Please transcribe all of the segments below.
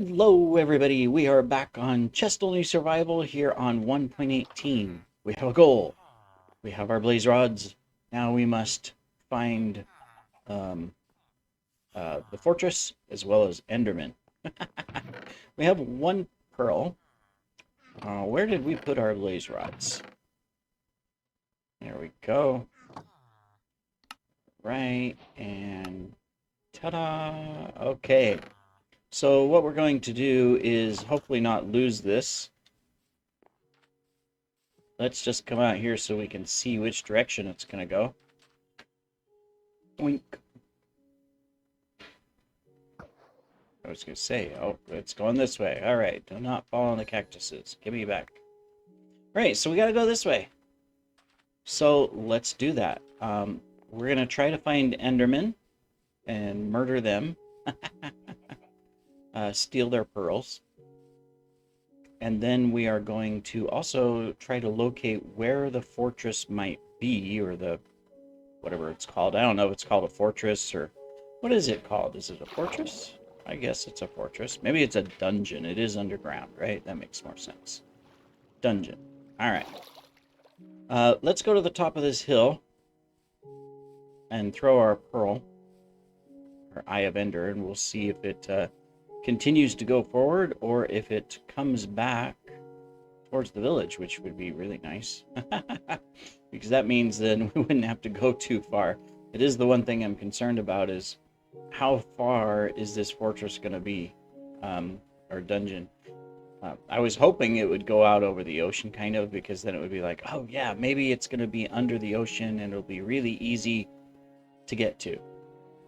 Hello everybody, we are back on Chest Only Survival here on 1.18. We have a goal. We have our blaze rods. Now we must find um, the fortress as well as Enderman. We have one pearl. Where did we put our blaze rods? There we go. Right, and ta-da! Okay, so what we're going to do is hopefully not lose this. Let's just come out here so we can see which direction it's going to go. Wink. I was going to say, oh, it's going this way. All right, do not fall on the cactuses. Give me back. All right, so we got to go this way. So let's do that. We're going to try to find Endermen and murder them. Steal their pearls. And then we are going to also try to locate where the fortress might be, or the whatever it's called. I don't know if it's called a fortress or what is it called? Is it a fortress? I guess it's a fortress. Maybe it's a dungeon. It is underground, right? That makes more sense. Dungeon. All right. Let's go to the top of this hill and throw our pearl, our Eye of Ender, and we'll see if it continues to go forward or if it comes back towards the village, which would be really nice. Because that means then we wouldn't have to go too far. It is the one thing I'm concerned about, is how far is this fortress going to be, or dungeon. I was hoping it would go out over the ocean, kind of, because then it would be like, oh yeah, maybe it's going to be under the ocean and it'll be really easy to get to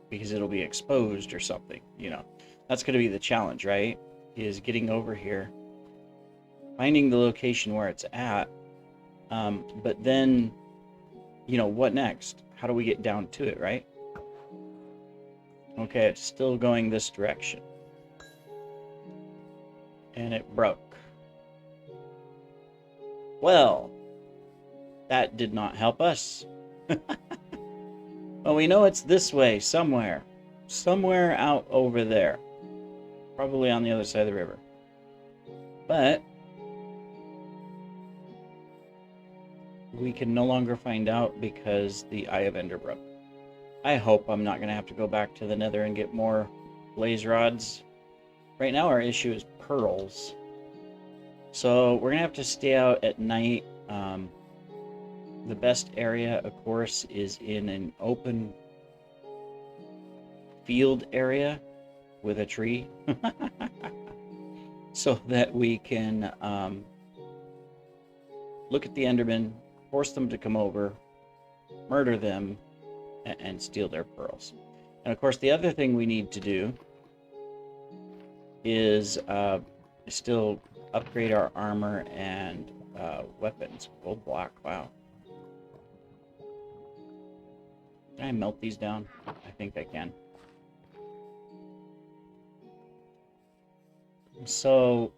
because it'll be exposed or something, you know. That's going to be the challenge, right? Is getting over here, finding the location where it's at, but then, you know, what next? How do we get down to it, right? Okay, it's still going this direction. And it broke. Well, that did not help us. Well, we know it's this way, somewhere. Somewhere out over there. Probably on the other side of the river. But we can no longer find out because the Eye of Ender broke. I hope I'm not going to have to go back to the Nether and get more blaze rods. Right now our issue is pearls. So we're going to have to stay out at night. The best area, of course, is in an open field area with a tree. So that we can look at the Endermen, force them to come over, murder them, and steal their pearls. And of course, the other thing we need to do is still upgrade our armor and weapons. Gold block, wow. Can I melt these down? I think I can. So,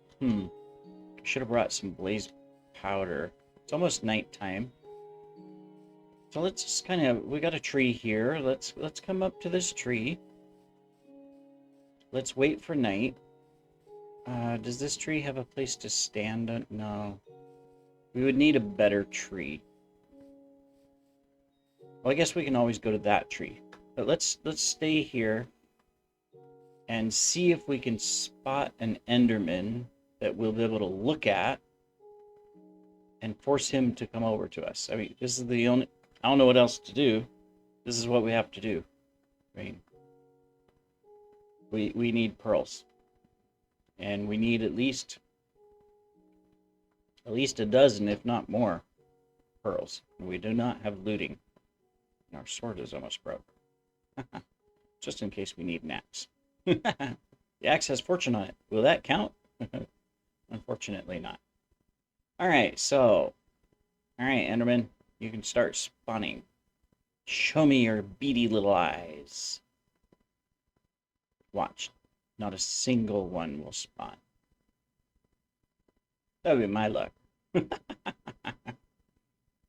should have brought some blaze powder. It's almost nighttime. So let's just kind of, we got a tree here. Let's come up to this tree. Let's wait for night. Does this tree have a place to stand on? No. We would need a better tree. Well, I guess we can always go to that tree. But let's stay here and see if we can spot an Enderman that we'll be able to look at and force him to come over to us. I mean, this is the only... I don't know what else to do. This is what we have to do. I mean, we need pearls. And we need at least a dozen, if not more, pearls. And we do not have looting. And our sword is almost broke. Just in case we need an axe. The axe has fortune on it. Will that count? Unfortunately not. Alright, so... Alright, Enderman. You can start spawning. Show me your beady little eyes. Watch. Not a single one will spawn. That would be my luck.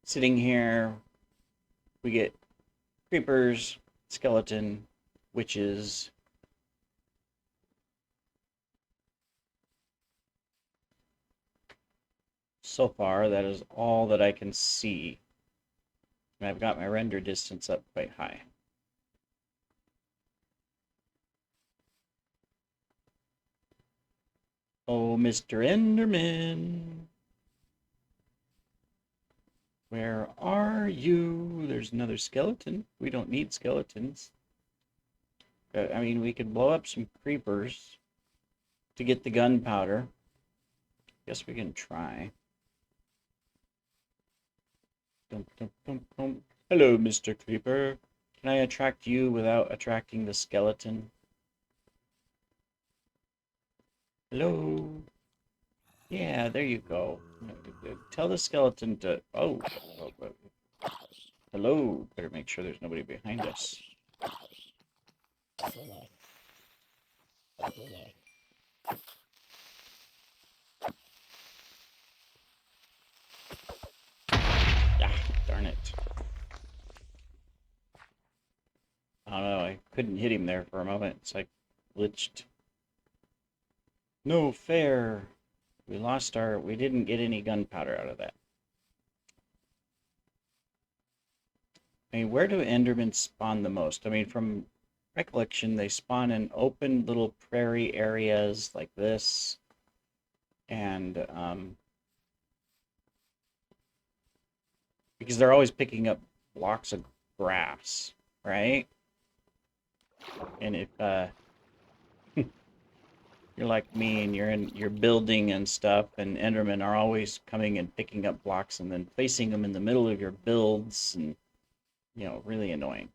Sitting here, we get creepers, skeleton, witches, So far, that is all that I can see. And I've got my render distance up quite high. Oh, Mr. Enderman. Where are you? There's another skeleton. We don't need skeletons. I mean, we could blow up some creepers to get the gunpowder. Guess we can try. Dum, dum, dum, dum. Hello, Mr. Creeper. Can I attract you without attracting the skeleton? Hello? Yeah, there you go. Tell the skeleton to... Oh. Hello. Better make sure there's nobody behind us. Ah, darn it. I don't know, I couldn't hit him there for a moment. It's like glitched. No fair. We didn't get any gunpowder out of that. I mean, where do Endermen spawn the most? I mean, from recollection, they spawn in open little prairie areas like this. And, because they're always picking up blocks of grass, right? And if, you're like me and you're building and stuff, and Endermen are always coming and picking up blocks and then placing them in the middle of your builds, and you know, really annoying.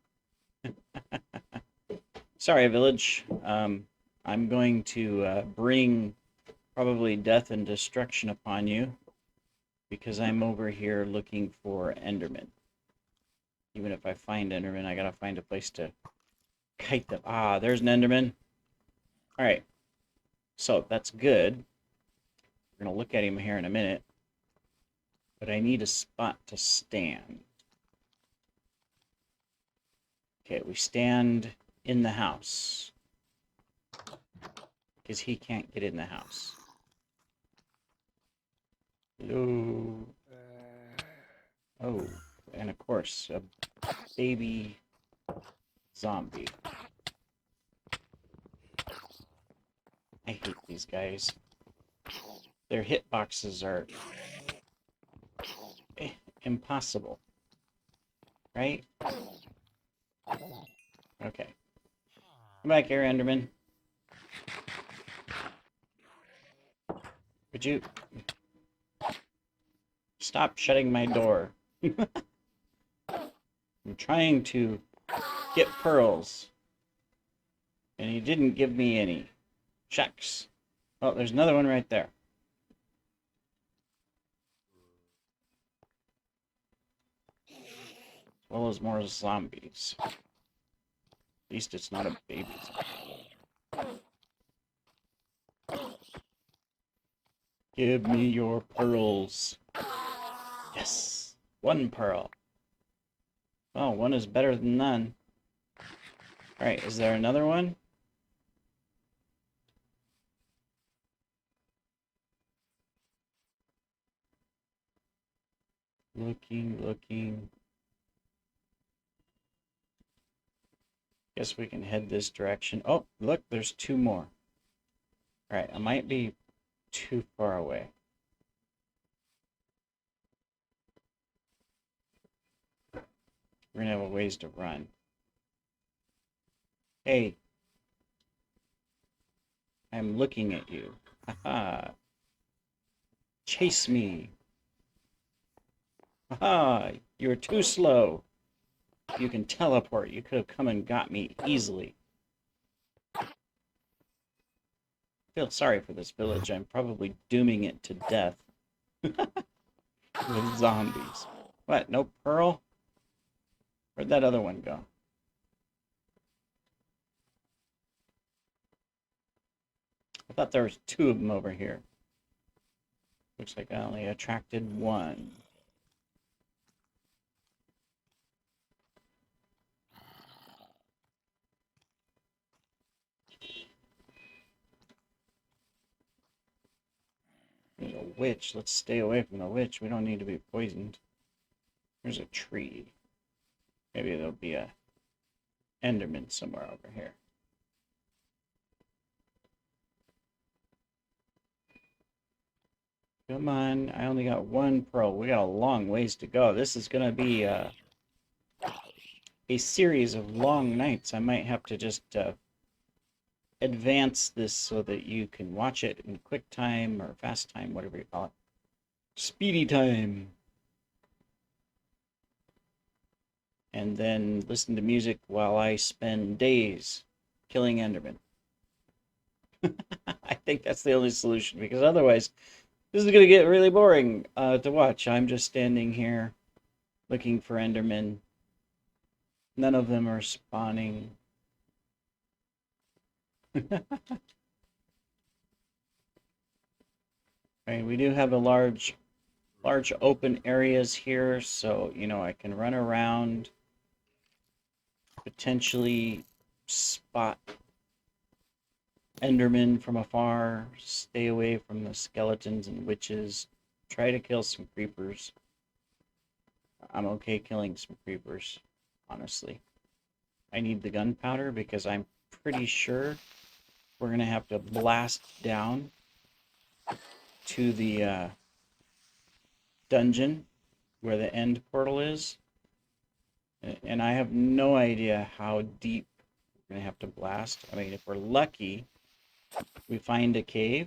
Sorry, village. I'm going to bring probably death and destruction upon you because I'm over here looking for Endermen. Even if I find Enderman, I gotta find a place to kite them. Ah, there's an Enderman. All right. So that's good. We're going to look at him here in a minute. But I need a spot to stand. Okay, we stand in the house. Because he can't get in the house. Hello. Oh, and of course, a baby zombie. I hate these guys. Their hitboxes are impossible. Right? Okay. Come back here, Enderman. Would you stop shutting my door? I'm trying to get pearls. And he didn't give me any. Shucks. Oh, there's another one right there. As well as more zombies. At least it's not a baby zombie. Give me your pearls. Yes. One pearl. Oh, one is better than none. Alright, is there another one? Looking. Guess we can head this direction. Oh, look, there's two more. Alright, I might be too far away. We're gonna have a ways to run. Hey. I'm looking at you. Haha. Chase me. Haha. You're too slow. You can teleport. You could have come and got me easily. I feel sorry for this village. I'm probably dooming it to death. With zombies. What? No pearl? Where'd that other one go? I thought there was two of them over here. Looks like I only attracted one. witch. Let's stay away from the witch. We don't need to be poisoned. There's a tree. Maybe there'll be a Enderman somewhere over here. Come on, I only got one pearl. We got a long ways to go. This is going to be a series of long nights. I might have to just advance this so that you can watch it in quick time or fast time, whatever you call it. Speedy time. And then listen to music while I spend days killing Endermen. I think that's the only solution, because otherwise this is going to get really boring to watch. I'm just standing here looking for Endermen. None of them are spawning. Right, we do have a large open areas here, so, you know, I can run around, potentially spot Endermen from afar, stay away from the skeletons and witches, try to kill some creepers. I'm okay killing some creepers, honestly. I need the gunpowder because I'm pretty sure we're going to have to blast down to the dungeon where the end portal is. And I have no idea how deep we're going to have to blast. I mean, if we're lucky, we find a cave.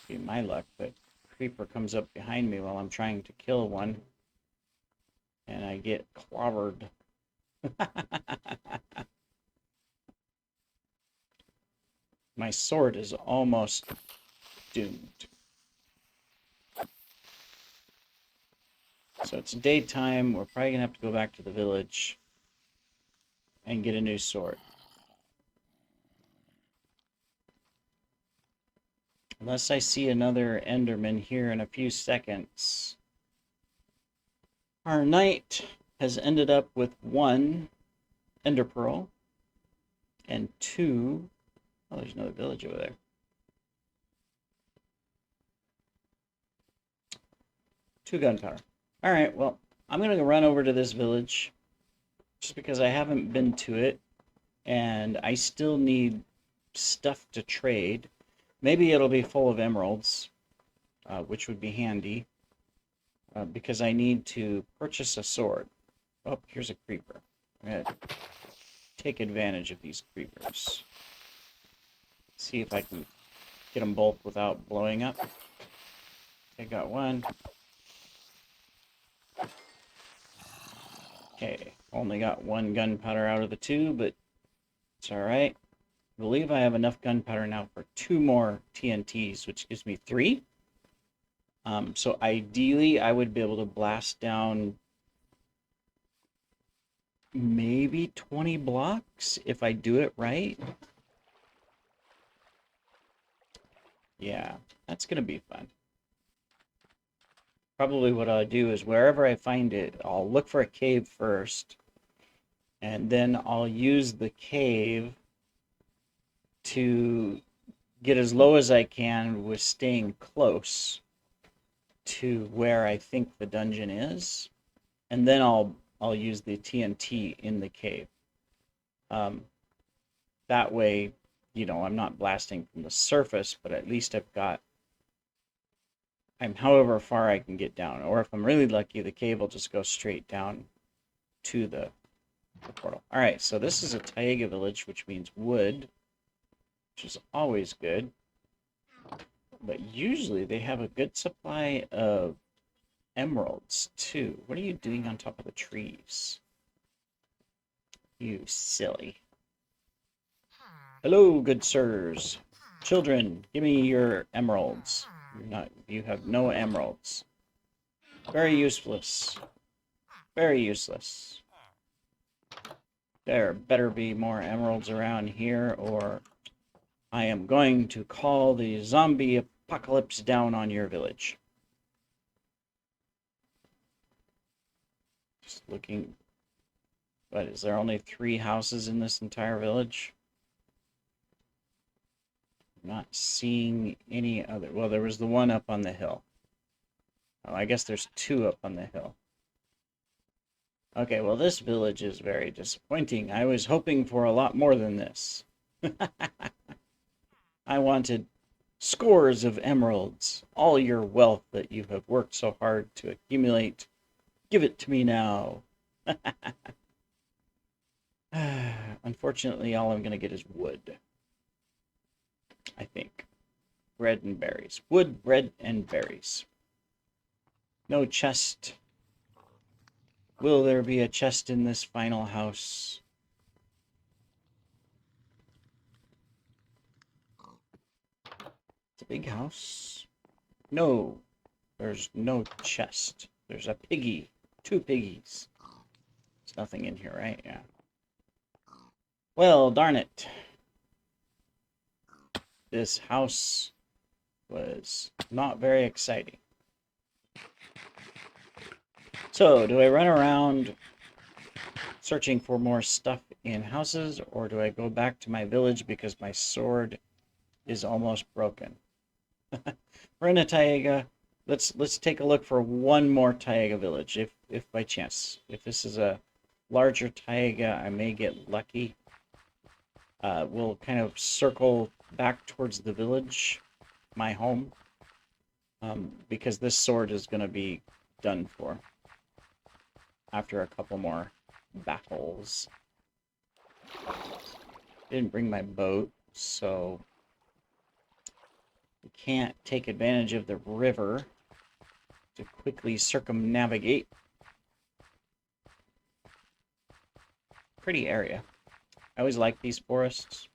Be my luck, but creeper comes up behind me while I'm trying to kill one. And I get clobbered. My sword is almost doomed. So it's daytime. We're probably going to have to go back to the village and get a new sword. Unless I see another Enderman here in a few seconds. Our night has ended up with 1 Ender Pearl and 2... Oh, there's another village over there. 2 gunpowder. Alright, well, I'm going to run over to this village just because I haven't been to it and I still need stuff to trade. Maybe it'll be full of emeralds, which would be handy, because I need to purchase a sword. Oh, here's a creeper. I'm going to take advantage of these creepers. See if I can get them both without blowing up. I got one. Okay, only got 1 gunpowder out of the 2, but it's alright. I believe I have enough gunpowder now for 2 more TNTs, which gives me 3. So ideally, I would be able to blast down maybe 20 blocks if I do it right. Yeah, that's going to be fun. Probably what I'll do is wherever I find it, I'll look for a cave first, and then I'll use the cave to get as low as I can with staying close to where I think the dungeon is, and then I'll use the TNT in the cave. That way, you know, I'm not blasting from the surface, but at least I'm however far I can get down. Or if I'm really lucky, the cave will just go straight down to the portal. Alright, so this is a Taiga village, which means wood, which is always good. But usually they have a good supply of emeralds, too. What are you doing on top of the trees? You silly. Hello, good sirs. Children, give me your emeralds. You have no emeralds. Very useless. Very useless. There better be more emeralds around here, or I am going to call the zombie apocalypse down on your village. Just looking. But is there only 3 houses in this entire village? I'm not seeing any other. Well, there was the one up on the hill. Oh, I guess there's two up on the hill. Okay, well, this village is very disappointing. I was hoping for a lot more than this. I wanted scores of emeralds, all your wealth that you have worked so hard to accumulate. Give it to me now. Unfortunately, all I'm going to get is wood. I think. Bread and berries. Wood, bread, and berries. No chest. Will there be a chest in this final house? It's a big house. No. There's no chest. There's a piggy. Two piggies. There's nothing in here, right? Yeah. Well, darn it. This house was not very exciting. So, do I run around searching for more stuff in houses, or do I go back to my village because my sword is almost broken? We're in a taiga. Let's take a look for one more taiga village, if by chance. If this is a larger taiga, I may get lucky. We'll kind of circle back towards the village, my home, because this sword is going to be done for after a couple more battles. Didn't bring my boat, so we can't take advantage of the river to quickly circumnavigate. Pretty area. I always like these forests.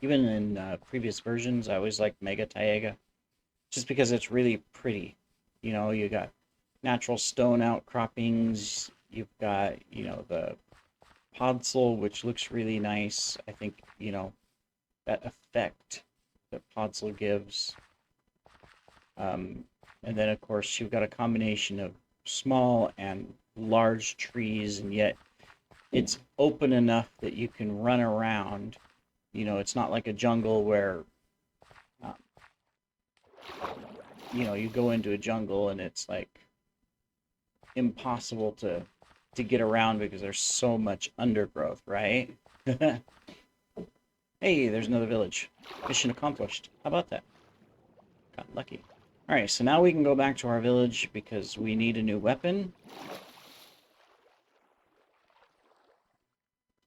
Even in previous versions, I always liked Mega Taiga, just because it's really pretty. You know, you got natural stone outcroppings. You've got, you know, the podzol, which looks really nice. I think, you know, that effect that podzol gives. And then, of course, you've got a combination of small and large trees, and yet it's open enough that you can run around. You know, it's not like a jungle where, you know, you go into a jungle and it's like impossible to get around because there's so much undergrowth, right? Hey, there's another village. Mission accomplished. How about that? Got lucky. Alright, so now we can go back to our village because we need a new weapon.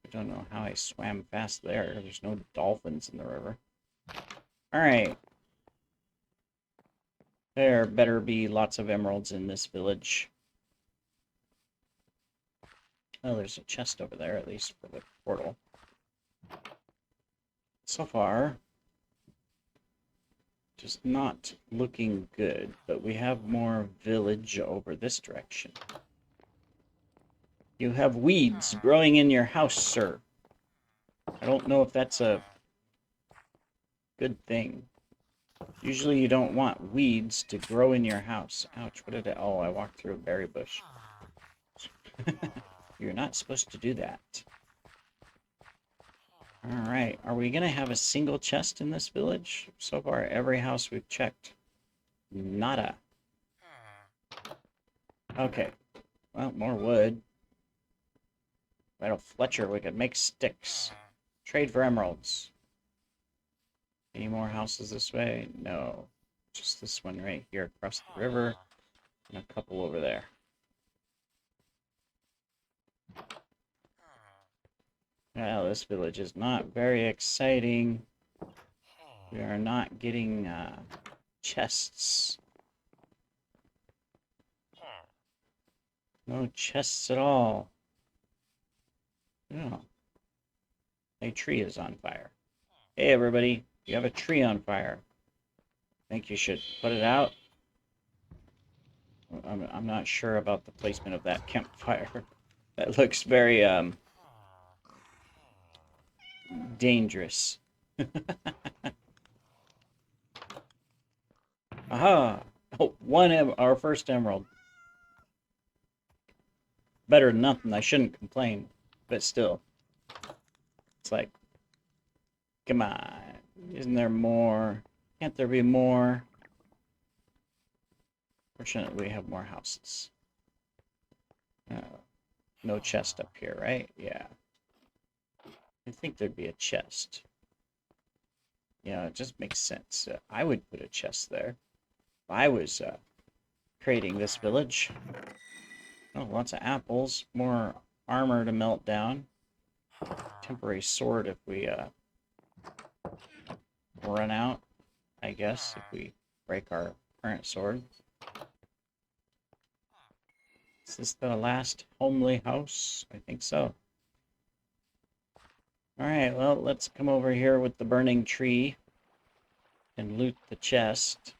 I don't know how I swam fast there. There's no dolphins in the river. Alright. There better be lots of emeralds in this village. Oh, there's a chest over there, at least for the portal. So far, just not looking good, but we have more village over this direction. You have weeds growing in your house, sir. I don't know if that's a good thing. Usually you don't want weeds to grow in your house. Ouch, what did I... Oh, I walked through a berry bush. You're not supposed to do that. Alright, are we going to have a single chest in this village? So far, every house we've checked. Nada. Okay. Well, more wood. Vital Fletcher, we could make sticks. Trade for emeralds. Any more houses this way? No. Just this one right here across the river. And a couple over there. Well, this village is not very exciting. We are not getting chests. No chests at all. No. A tree is on fire. Hey, everybody. You have a tree on fire. Think you should put it out? I'm not sure about the placement of that campfire. That looks very, dangerous. Aha! Oh, our first emerald. Better than nothing, I shouldn't complain. But still. It's like, come on. Isn't there more? Can't there be more? Fortunately, we have more houses. No chest up here, right? Yeah. I think there'd be a chest. Yeah, it just makes sense. I would put a chest there if I was creating this village. Oh, lots of apples. More armor to melt down. Temporary sword if we run out, I guess, if we break our current sword. Is this the last homely house? I think so. Alright, well, let's come over here with the burning tree and loot the chest.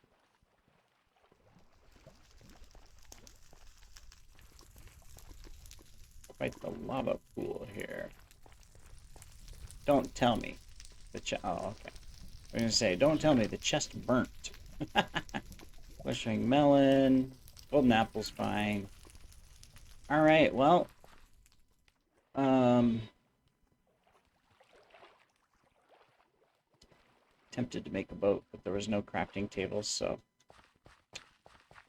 Quite the lava pool here. Don't tell me the chest. Oh, okay. I'm gonna say, don't tell me the chest burnt. Wishing melon. Golden apple's fine. Alright, well. Tempted to make a boat, but there was no crafting tables, so.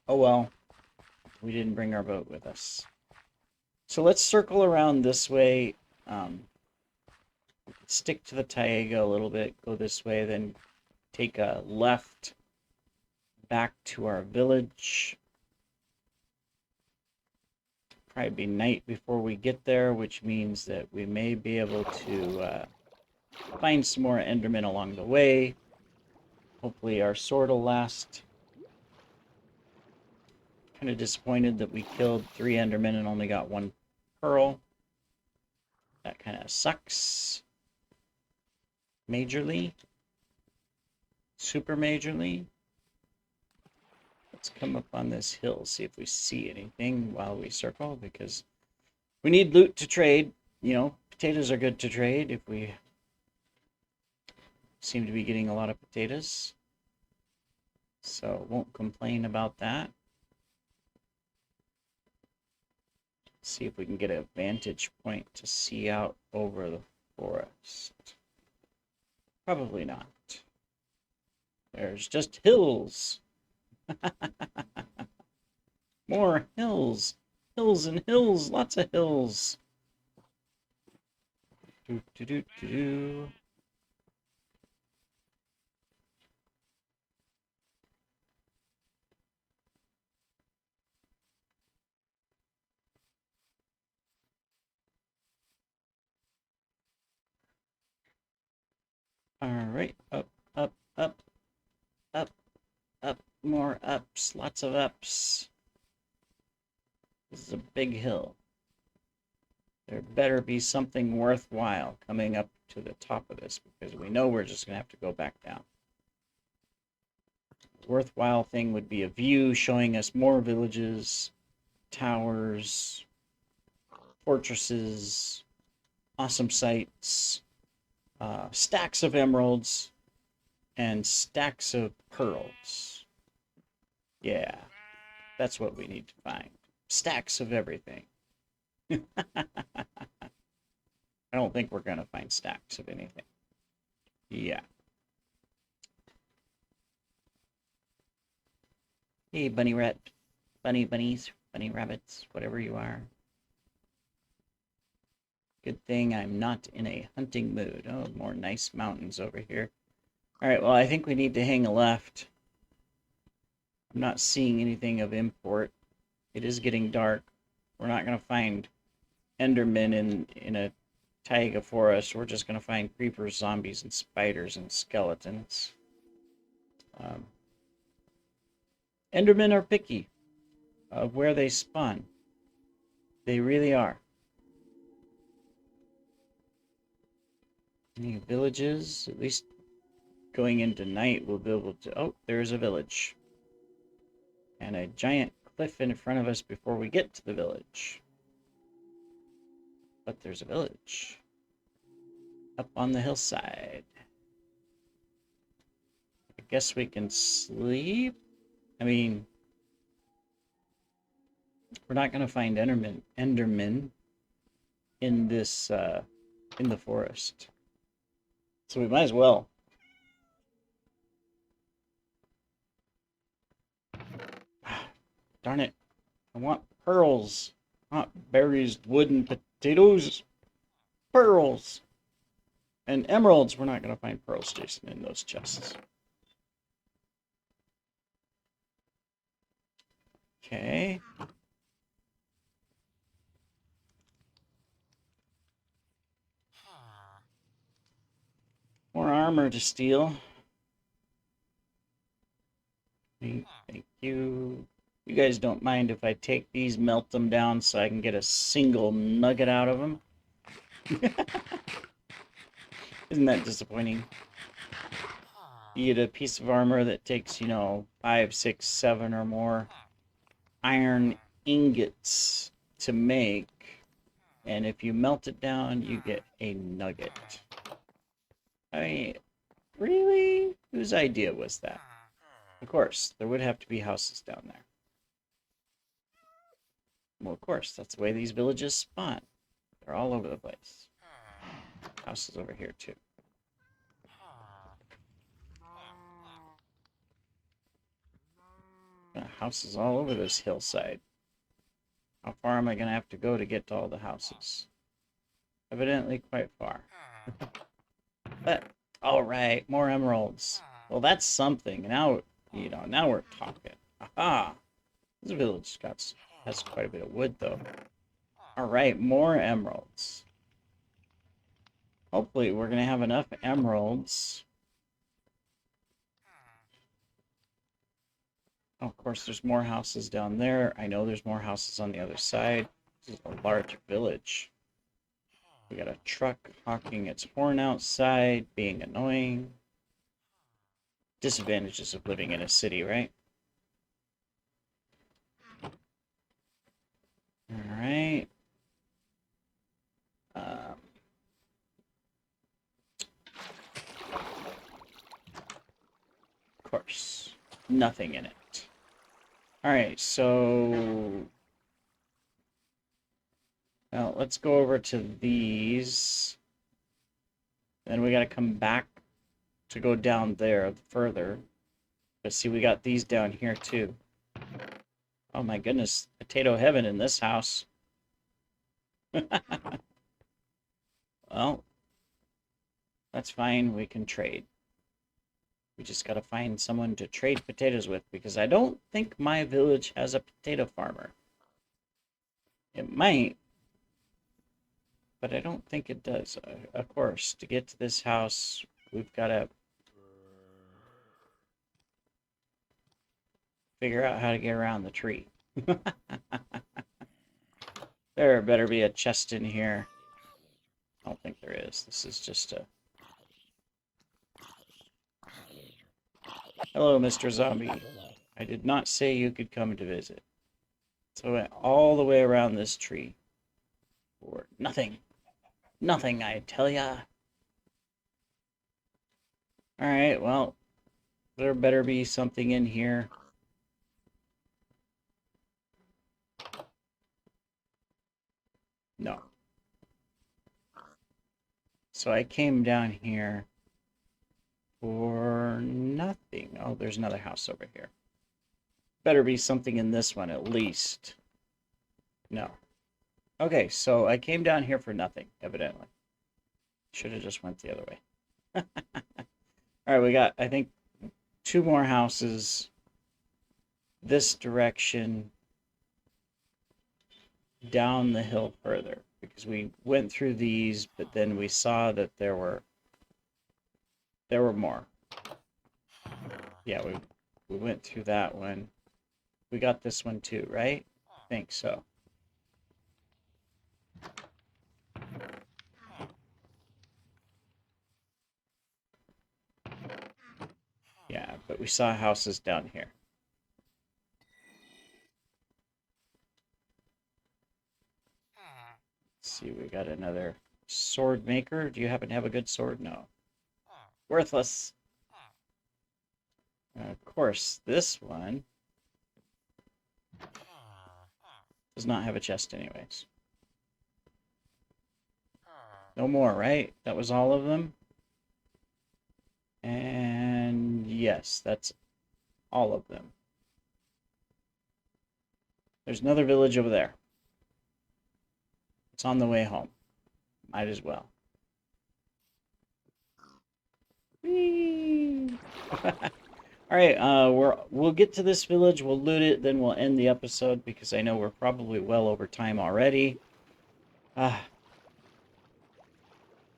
Oh well. We didn't bring our boat with us. So let's circle around this way. Stick to the taiga a little bit, go this way, then take a left back to our village. Probably be night before we get there, which means that we may be able to find some more Endermen along the way. Hopefully our sword will last. Kind of disappointed that we killed 3 Endermen and only got 1 pearl. That kind of sucks. Majorly. Super majorly. Let's come up on this hill, see if we see anything while we circle, because we need loot to trade. You know, potatoes are good to trade if we seem to be getting a lot of potatoes. So won't complain about that. See if we can get a vantage point to see out over the forest. Probably not. There's just hills. More hills. Hills and hills. Lots of hills. Do, do, do, do, do. Alright, up, up, up, up, up, more ups, lots of ups. This is a big hill. There better be something worthwhile coming up to the top of this, because we know we're just going to have to go back down. The worthwhile thing would be a view showing us more villages, towers, fortresses, awesome sights, stacks of emeralds, and stacks of pearls. Yeah, that's what we need to find. Stacks of everything. I don't think we're going to find stacks of anything. Yeah. Hey, bunny rat, bunnies, bunny rabbits, whatever you are. Good thing I'm not in a hunting mood. Oh, more nice mountains over here. Alright, well, I think we need to hang a left. I'm not seeing anything of import. It is getting dark. We're not going to find Endermen in a taiga forest. We're just going to find creepers, zombies, and spiders and skeletons. Endermen are picky of where they spawn. They really are. Any villages? At least going into night, we'll be able to... Oh, there's a village. And a giant cliff in front of us before we get to the village. But there's a village. Up on the hillside. I guess we can sleep? I mean... We're not going to find Endermen in this, in the forest. So we might as well Darn it. I want pearls. Not berries, wood, and potatoes. Pearls. And emeralds. We're not going to find pearls, Jason, in those chests. Okay. More armor to steal. Thank you. You guys don't mind if I take these, melt them down so I can get a single nugget out of them? Isn't that disappointing? You get a piece of armor that takes, 5, 6, 7 or more iron ingots to make. And if you melt it down, you get a nugget. I mean, really? Whose idea was that? Of course, there would have to be houses down there. Well, of course, that's the way these villages spawn. They're all over the place. Houses over here, too. Houses all over this hillside. How far am I going to have to go to get to all the houses? Evidently quite far. But, alright, more emeralds. Well, that's something. Now, now we're talking. Aha! This village has quite a bit of wood, though. Alright, more emeralds. Hopefully, we're going to have enough emeralds. Oh, of course, there's more houses down there. I know there's more houses on the other side. This is a large village. We got a truck honking its horn outside, being annoying. Disadvantages of living in a city, right? Alright. Of course. Nothing in it. Alright, so... Well, let's go over to these. Then we gotta come back to go down there further. But see, we got these down here, too. Oh my goodness, potato heaven in this house. Well, that's fine, we can trade. We just gotta find someone to trade potatoes with, because I don't think my village has a potato farmer. It might, but I don't think it does. Of course, to get to this house, we've gotta figure out how to get around the tree. There better be a chest in here. I don't think there is. This is just a... Hello, Mr. Zombie. I did not say you could come to visit. So I went all the way around this tree. For nothing. Nothing, I tell ya. Alright, well, there better be something in here. No. So I came down here for nothing. Oh, there's another house over here. Better be something in this one, at least. No. Okay, so I came down here for nothing, evidently. Should have just went the other way. Alright, we got, I think, 2 more houses this direction down the hill further. Because we went through these, but then we saw that there were more. Yeah, we went through that one. We got this one too, right? I think so. Yeah, but we saw houses down here. Let's see, we got another sword maker. Do you happen to have a good sword? No. Worthless. Of course, this one does not have a chest anyways. No more, right? That was all of them? And yes, that's all of them. There's another village over there. It's on the way home. Might as well. Whee! All right, we'll get to this village, we'll loot it, then we'll end the episode because I know we're probably well over time already.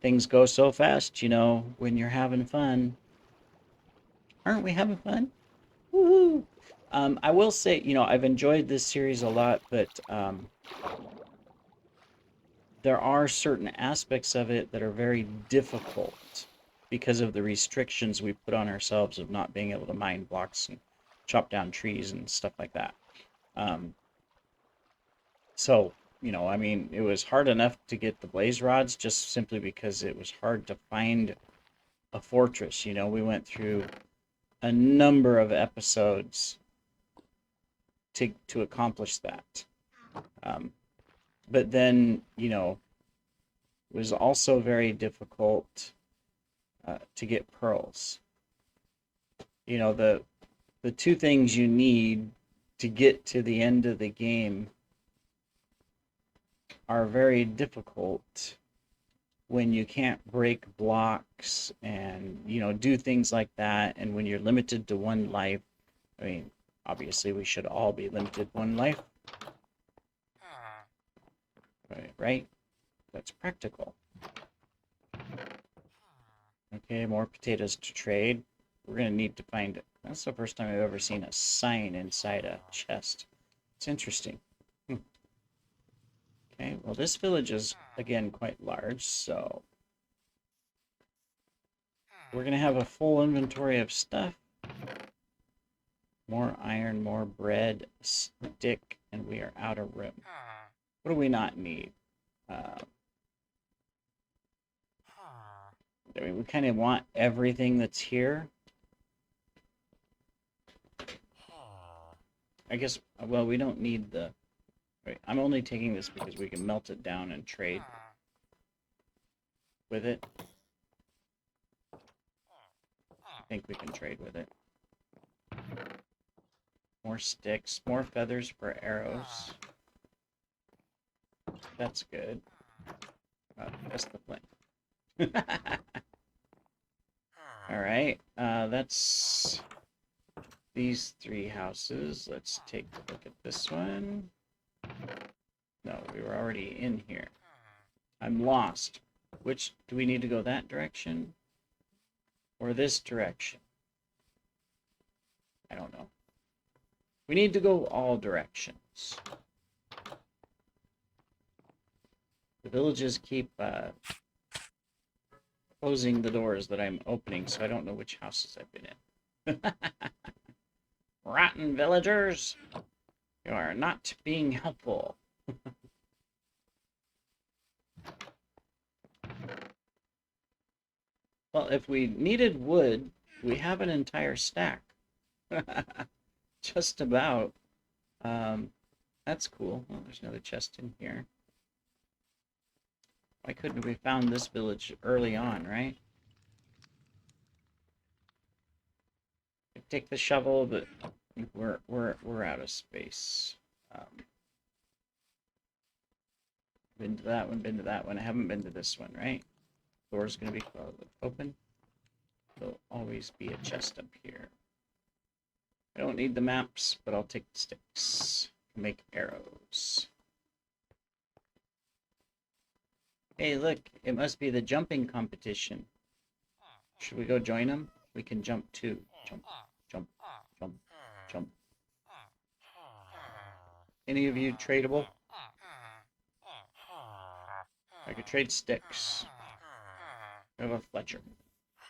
Things go so fast, when you're having fun. Aren't we having fun? Woohoo! I will say, I've enjoyed this series a lot, but there are certain aspects of it that are very difficult because of the restrictions we put on ourselves of not being able to mine blocks and chop down trees and stuff like that. So, I mean, it was hard enough to get the blaze rods just simply because it was hard to find a fortress. We went through a number of episodes to accomplish that. But then, it was also very difficult to get pearls. The two things you need to get to the end of the game are very difficult when you can't break blocks and, do things like that, and when you're limited to one life. I mean, obviously we should all be limited one life. Right? That's practical. Okay, more potatoes to trade. We're going to need to find it. That's the first time I've ever seen a sign inside a chest. It's interesting. Okay, well, this village is, again, quite large, so we're going to have a full inventory of stuff. More iron, more bread, stick, and we are out of room. What do we not need? I mean, we kind of want everything that's here. I guess, well, we don't need the... Wait, I'm only taking this because we can melt it down and trade with it. I think we can trade with it. More sticks, more feathers for arrows. That's good. That's the flint. Alright, that's these three houses. Let's take a look at this one. No, we were already in here. I'm lost. Which, do we need to go that direction? Or this direction? I don't know. We need to go all directions. The villages keep closing the doors that I'm opening, so I don't know which houses I've been in. Rotten villagers! You are not being helpful. Well, if we needed wood, we have an entire stack. Just about. That's cool. Well, there's another chest in here. Why couldn't we found this village early on, right? Take the shovel, but we're out of space. Been to that one, been to that one. I haven't been to this one, right? Door's gonna be open. There'll always be a chest up here. I don't need the maps, but I'll take the sticks to make arrows. Hey, look, it must be the jumping competition. Should we go join them? We can jump too. Jump, jump, jump, jump. Any of you tradable? I could trade sticks. I have a Fletcher.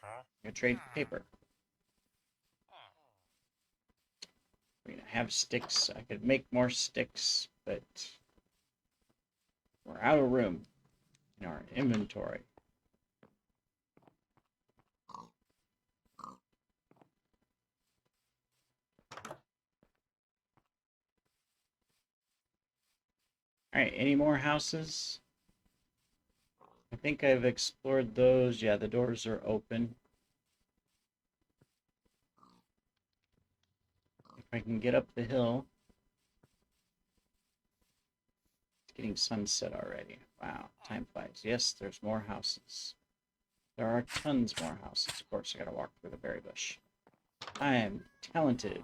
I could trade paper. I mean, I have sticks. I could make more sticks, but we're out of room in our inventory. Alright, any more houses? I think I've explored those. Yeah, the doors are open. If I can get up the hill. It's getting sunset already. Wow, time flies. Yes, there's more houses. There are tons more houses. Of course, I gotta walk through the berry bush. I am talented.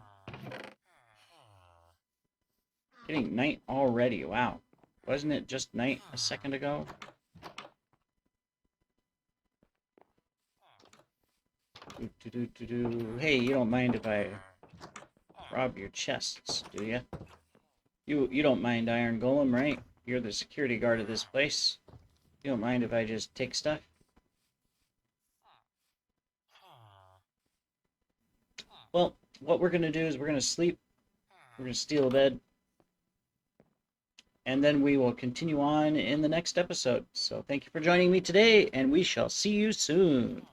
Getting night already. Wow. Wasn't it just night a second ago? Hey, you don't mind if I rob your chests, do you? You don't mind, Iron Golem, right? You're the security guard of this place. You don't mind if I just take stuff? Well, what we're gonna do is we're gonna sleep. We're gonna steal a bed. And then we will continue on in the next episode. So thank you for joining me today, and we shall see you soon.